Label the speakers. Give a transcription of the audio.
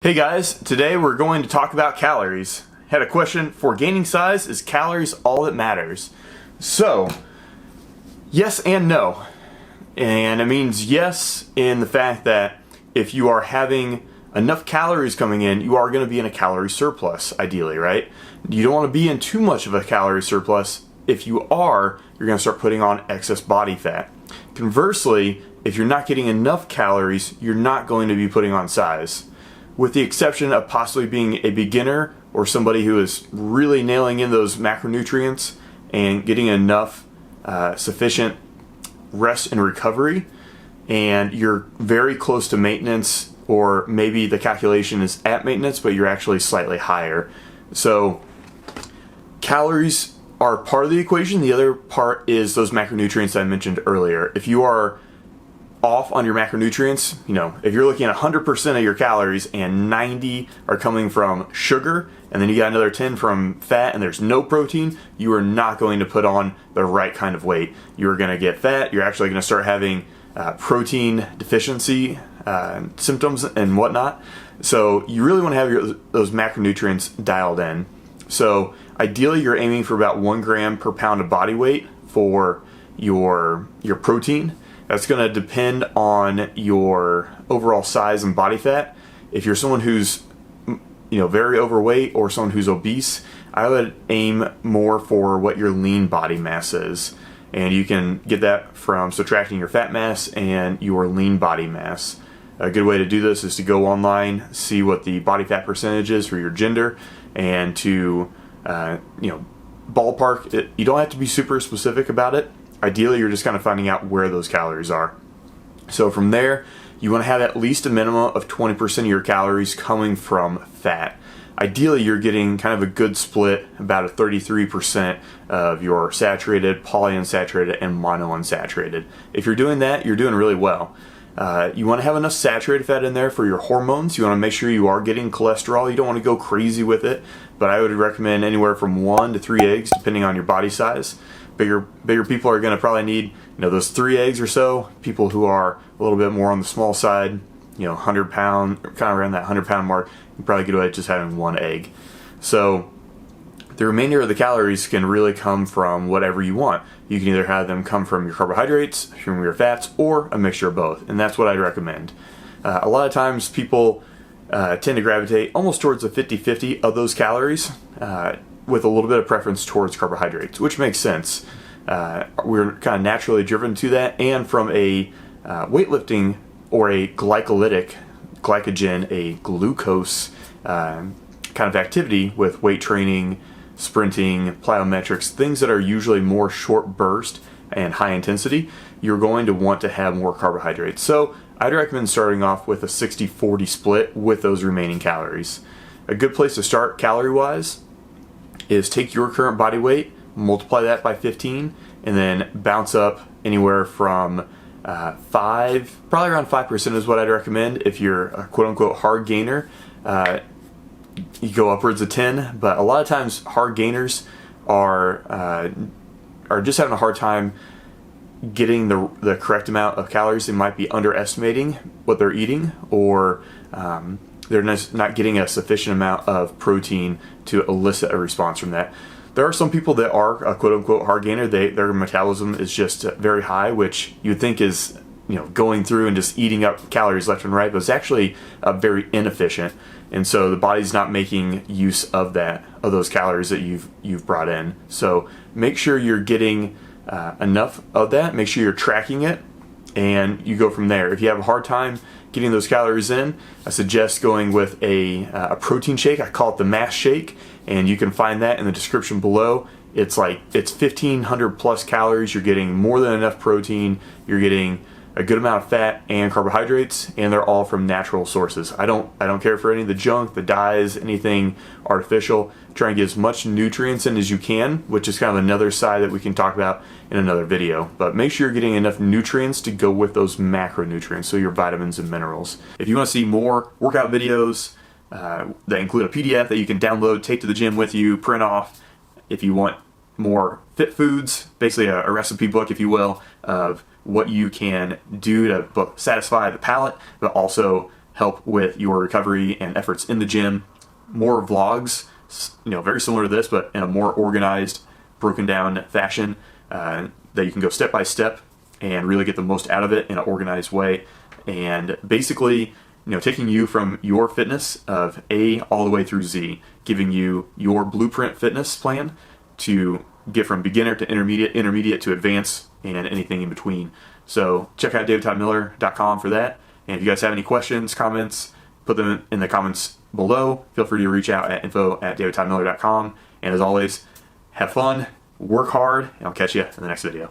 Speaker 1: Hey guys, today we're going to talk about calories. Had a question for gaining size: is calories all that matters? So, yes and no. And it means yes in the fact that if you are having enough calories coming in, you are going to be in a calorie surplus, ideally, right? You don't want to be in too much of a calorie surplus. If you are, you're going to start putting on excess body fat. Conversely, if you're not getting enough calories, you're not going to be putting on size. With the exception of possibly being a beginner or somebody who is really nailing in those macronutrients and getting enough sufficient rest and recovery, and you're very close to maintenance, or maybe the calculation is at maintenance but you're actually slightly higher. So calories are part of the equation. The other part is those macronutrients I mentioned earlier. If you are off on your macronutrients, if you're looking at 100% of your calories and 90 are coming from sugar, and then you got another 10 from fat, and there's no protein, you are not going to put on the right kind of weight. You're going to get fat. You're actually going to start having protein deficiency symptoms and whatnot. So you really want to have those macronutrients dialed in. So ideally, you're aiming for about 1 gram per pound of body weight for your protein. That's going to depend on your overall size and body fat. If you're someone who's very overweight or someone who's obese, I would aim more for what your lean body mass is. And you can get that from subtracting your fat mass and your lean body mass. A good way to do this is to go online, see what the body fat percentage is for your gender, and to ballpark it. You don't have to be super specific about it. Ideally, you're just kind of finding out where those calories are. So from there, you want to have at least a minimum of 20% of your calories coming from fat. Ideally, you're getting kind of a good split, about a 33% of your saturated, polyunsaturated, and monounsaturated. If you're doing that, you're doing really well. You want to have enough saturated fat in there for your hormones. You want to make sure you are getting cholesterol. You don't want to go crazy with it, but I would recommend anywhere from 1 to 3 eggs, depending on your body size. Bigger people are going to probably need those 3 eggs or so. People who are a little bit more on the small side, 100 pound, kind of around that 100 pound mark, you probably get away with just having 1 egg. So the remainder of the calories can really come from whatever you want. You can either have them come from your carbohydrates, from your fats, or a mixture of both, and that's what I'd recommend. A lot of times people tend to gravitate almost towards the 50-50 of those calories, with a little bit of preference towards carbohydrates, which makes sense. We're kind of naturally driven to that, and from a weightlifting or a glycolytic, glycogen, a glucose kind of activity with weight training, sprinting, plyometrics, things that are usually more short burst and high intensity, you're going to want to have more carbohydrates. So I'd recommend starting off with a 60-40 split with those remaining calories. A good place to start calorie-wise is take your current body weight, multiply that by 15, and then bounce up anywhere from 5, probably around 5% is what I'd recommend. If you're a quote-unquote hard gainer, you go upwards of 10, but a lot of times hard gainers are just having a hard time getting the correct amount of calories. They might be underestimating what they're eating, or they're not getting a sufficient amount of protein to elicit a response from that. There are some people that are a quote-unquote hard gainer. Their metabolism is just very high, which you'd think is going through and just eating up calories left and right, but it's actually very inefficient, and so the body's not making use of those calories that you've brought in. So make sure you're getting enough of that. Make sure you're tracking it, and you go from there. If you have a hard time getting those calories in, I suggest going with a protein shake. I call it the mass shake, and you can find that in the description below. It's 1,500 plus calories. You're getting more than enough protein. You're getting a good amount of fat and carbohydrates, and they're all from natural sources. I don't care for any of the junk, the dyes, anything artificial. Try and get as much nutrients in as you can, which is kind of another side that we can talk about in another video. But make sure you're getting enough nutrients to go with those macronutrients, so your vitamins and minerals. If you want to see more workout videos that include a PDF that you can download, take to the gym with you, print off. If you want more fit foods, basically a recipe book, if you will, of what you can do to both satisfy the palate, but also help with your recovery and efforts in the gym. More vlogs, very similar to this, but in a more organized, broken down fashion that you can go step by step and really get the most out of it in an organized way. And basically, taking you from your fitness of A all the way through Z, giving you your blueprint fitness plan to get from beginner to intermediate to advanced, and anything in between. So check out davidtoddmiller.com for that. And if you guys have any questions, comments, put them in the comments below. Feel free to reach out at info@davidtoddmiller.com. And as always, have fun, work hard, and I'll catch you in the next video.